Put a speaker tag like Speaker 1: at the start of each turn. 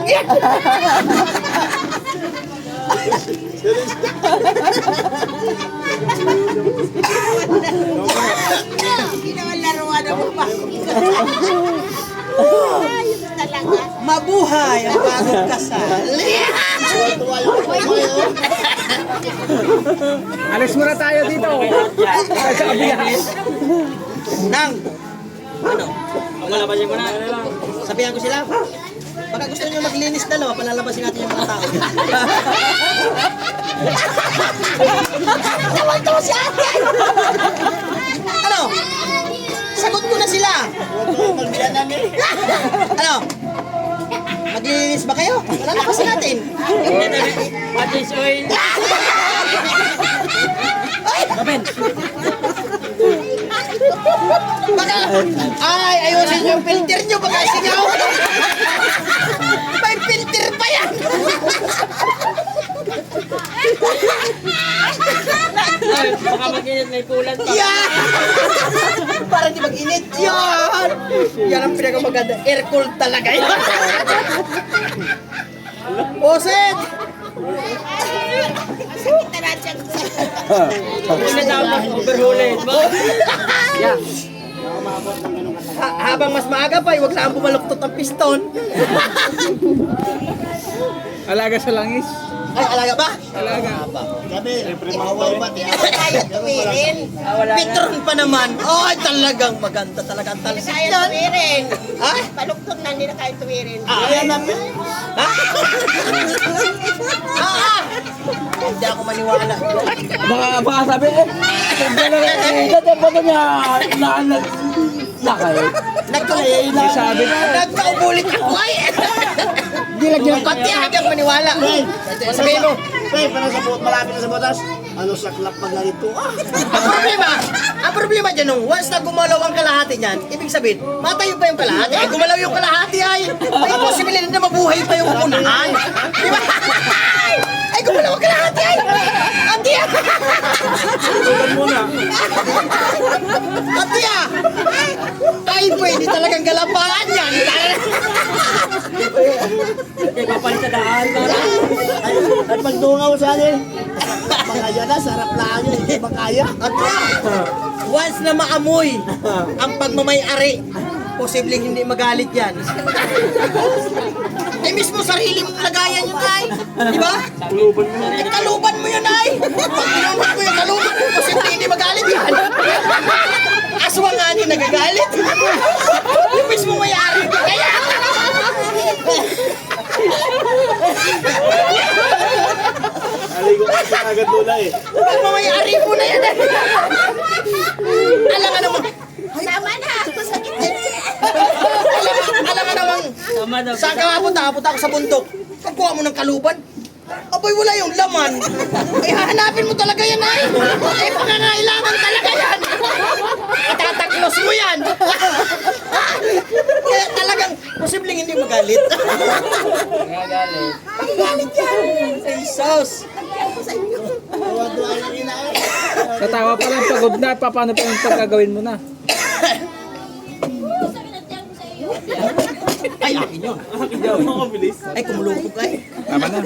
Speaker 1: yan.
Speaker 2: Ginawan laruan ng mga. Talaga.
Speaker 1: Mabuhay ang bagong kasal.
Speaker 3: Alis muna tayo dito. Sa kabiyahe.
Speaker 1: Nang, ano? Malalabasin mo na. Sabihan ko sila. Baka gusto nyo maglinis dalawa, palalabasin natin yung mga tao. Tawag-tawa si ate! Ano? Sagot ko na sila. Ano? Maglinis ba kayo? Palalabasin natin.
Speaker 4: Patis oil.
Speaker 1: Baka, ay, ayusin yung filter nyo, baka singaw. May filter pa yan.
Speaker 4: Ay, baka mag-init may pulan pa.
Speaker 1: Yan! Para di mag-init. Yan! Yan ang pinakamaganda. Air cool talaga yan. Oset!
Speaker 2: Sakit na siya.
Speaker 4: Hindi na dapat overhauling.
Speaker 1: Habang mas maaga pa, huwag saan bumaluktot ang piston.
Speaker 3: Alaga sa langis.
Speaker 1: Ay, alaga ba?
Speaker 3: Alaga.
Speaker 2: Kaya tuwirin.
Speaker 1: Petron pa naman. Ay, talagang maganda talaga ang
Speaker 2: Hindi na
Speaker 1: talsik
Speaker 2: kaya
Speaker 1: yan.
Speaker 2: tuwirin.
Speaker 1: Ha?
Speaker 2: Paluktot na, hindi na kaya tuwirin.
Speaker 1: Ayan na. Ha? Hindi ako maniwala.
Speaker 3: Baka sabi dati ba niya nakay? Sabi na.
Speaker 1: Nagkaubulit ako ay.
Speaker 3: Hindi lagyan.
Speaker 1: Pati agad maniwala. Sabihin mo,
Speaker 5: Para sa buot, malapit na sa butas. Ano saklap pag ganito?
Speaker 1: ang problema dyan nung once na gumalaw ang kalahati niyan, ibig sabihin, matayo pa yung kalahati. Ay, gumalaw yung kalahati ay. May posibilidad na mabuhay pa yung unahan. Di ba? Ay, gumalaw ang kalahati ay. Ati ah. Ati ah. Ay, pwede talagang galapaan yan.
Speaker 4: Kaya papalit sa daan.
Speaker 5: At pagdungaw sa akin, makaya na, sarap lang yun, hindi makaya.
Speaker 1: At once na maamoy ang pagmamay-ari, posibleng hindi magalit yan. Eh mismo sarili mong lagayan yun ay. Di ba? Eh kaluban mo yun ay. Pag ginamit mo yung kaluban mo, posibleng hindi magalit yan. Aswang nga hindi nagagalit. Yung mismo may-ari. Kaya!
Speaker 5: Aligo ka siya agad doon eh.
Speaker 1: Pagmamay-ari mo na yan. Alam nga naman.
Speaker 2: Tama na, ako sakit na.
Speaker 1: Alam nga naman.
Speaker 4: Tama daw.
Speaker 1: Saan ka mapunta? Punta ako sa bundok. Pagkuha mo ng kaluban, aboy wala yung laman. Eh hahanapin mo talaga yan ay. Eh pangangailangan talaga yan. Itataklos mo yan. Kaya talagang posibleng hindi magalit.
Speaker 4: Nagagalit.
Speaker 1: Magalit yan. Sa isos.
Speaker 5: Tuwa-tuwa yung inaay.
Speaker 3: Natawa pa lang pagod na. Paano pa yung pagkagawin mo na?
Speaker 1: Ay, akin yun. Ay, kumulupog ay.
Speaker 3: Tama na.